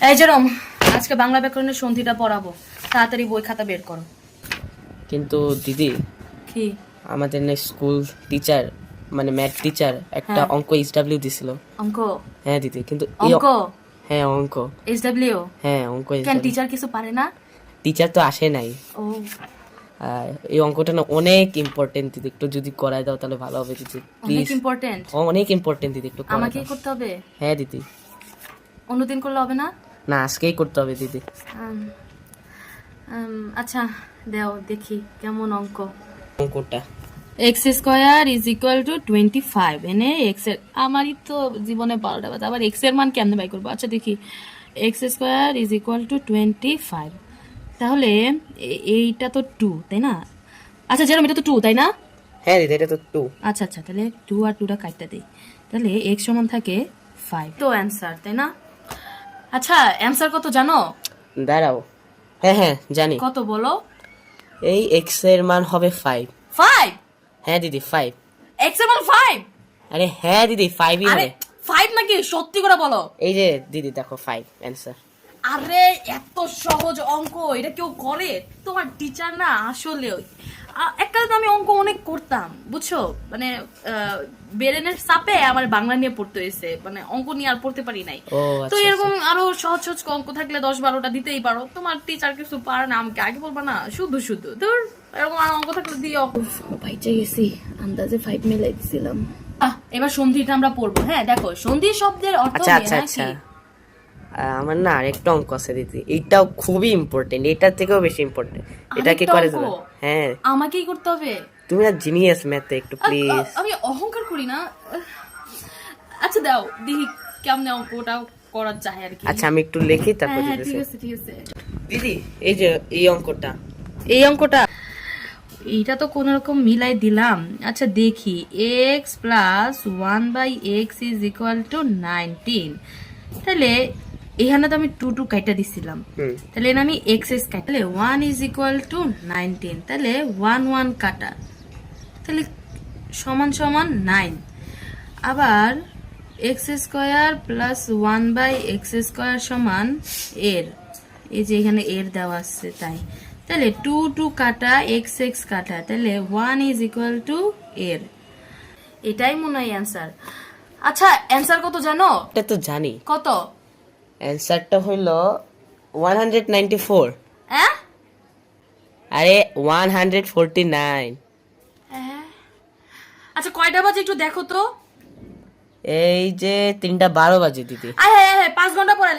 এই যেরম আজকে বাংলা ব্যাকরণের সন্ধিটা পড়াবো, তাড়াতাড়ি বই খাতা বের করো। কিন্তু দিদি, কি? আমাদের না স্কুল টিচার মানে ম্যাথ টিচার একটা হ্যাঁ। অঙ্ক এইচডব্লিউ দিছিল। অঙ্ক? হ্যাঁ দিদি, কিন্তু অঙ্ক হ্যাঁ অঙ্ক, এসডব্লিউ? হ্যাঁ অঙ্ক কেন টিচার কিছু পারে না? টিচার তো আসে নাই। ও আর এই অঙ্কটা না অনেক ইম্পর্টেন্ট দিদি, একটু যদি করায় দাও তাহলে ভালো হবে দিদি, অনেক প্লিজ। ইম্পর্টেন্ট। অনেক ইম্পর্টেন্ট দিদি, একটু করায় আমাকেই দাও। করতে হবে? হ্যাঁ দিদি। অন্যদিন করলে হবে না? না, আজকেই করতে হবে দিদি। উম, আচ্ছা দাও দেখি কেমন অঙ্ক। অঙ্কটা x square is equal to 25 এনে এক্স এর, আমারই তো জীবনে পাল্টা বাজ, আবার এক্স এর মান কেমনে বাই করবো? আচ্ছা দেখি, x square is equal to 25, তাহলে এইটা তো 2 তাই না? আচ্ছা যেরকম এটা তো 2 তাই না? হ্যাঁ দিদি, এটা তো 2। আচ্ছা আচ্ছা, তাহলে 2 আর 2টা কাটতে দেই, তাহলে এক্স সমান থাকে 5, তো অ্যান্সার তাই না? আচ্ছা অ্যান্সার কত জানো? দাঁড়াও, হ্যাঁ হ্যাঁ জানি। কত বলো? এই এক্স এর মান হবে 5। 5? হ্যাঁ দিদি 5। এক্স এর মান 5? আরে হ্যাঁ দিদি 5ই আরে হবে। 5 নাকি? সত্যি করে বলো। এই যে দিদি দেখো 5 অ্যান্সার। আরে এত সহজ অঙ্ক এটা কেউ করে? তোমার টিচার না আসলে এককালে তো আমি অঙ্ক অনেক করতাম বুঝছো, মানে বেরেনের চাপে আমার বাংলা নিয়ে পড়তে হয়েছে, মানে অঙ্ক নিয়ে আর পড়তে পারি নাই। ও তো আচ্ছা এরকম আরো সহজ সহজ অঙ্ক থাকলে 10-12টা দিতেই পারো, তোমার টিচার কিছু পারে না আমাকে আগে বলবা না শুধু শুধু ধর, এরকম আর অঙ্ক থাকলে দিও। পাইচে গেছি, আন্দাজে 5 মিলাই দিছিলাম। এবার সন্ধিটা আমরা পড়বো। হ্যাঁ দেখো, সন্ধি শব্দের অর্থ আচ্ছা কি, আচ্ছা হ্যাঁ, আচ্ছা। কি? আমার না আরেকটা অঙ্ক আছে দিদি, এইটাও খুবই ইম্পর্টেন্ট, এটার থেকেও বেশি ইম্পর্টেন্ট। এটা কি আরেকটা করে অঙ্ক? দেবে? হ্যাঁ, আমাকেই করতে হবে? তুমি না জিনিয়াস ম্যাথে, একটু প্লিজ। আমি অহংকার করি না। আচ্ছা দাও দেখি কেমনে অঙ্কটা করা যায় আর কি। আচ্ছা আমি একটু লিখি হ্যাঁ তারপর হ্যাঁ দিতেছি। ঠিক আছে ঠিক আছে। দিদি এই যে এই অঙ্কটা, এই অঙ্কটা, এইটা তো কোন রকম মিলাই দিলাম। আচ্ছা দেখি, x plus 1/x is equal to 19, তাহলে এখানে তো আমি 2 কাইটা দিছিলাম, তাহলে এখানে আমি এক্স এক্স কাটা, তাহলে 1 ইজ ইকুয়াল টু 19, তাহলে 1 কাটা, তাহলে সমান সমান 9। আবার x square plus 1/x square সমান এর, এই যে এখানে এর দেওয়া আছে তাই, তাহলে 2 কাটা এক্স এক্স কাটা, তাহলে 1 ইজ ইকুয়াল টু এর, এটাই মনে হয় অ্যান্সার। আচ্ছা অ্যান্সার কত জানো? এটা তো জানি। কত? অ্যান্সারটা হইলো 194। হ্যাঁ আরে 149। আচ্ছা কয়টা বাজে একটু দেখো তো। এই যে 3টা 12 বাজে দিদি। আয় হ্যাঁ হ্যাঁ 5 ঘন্টা পরে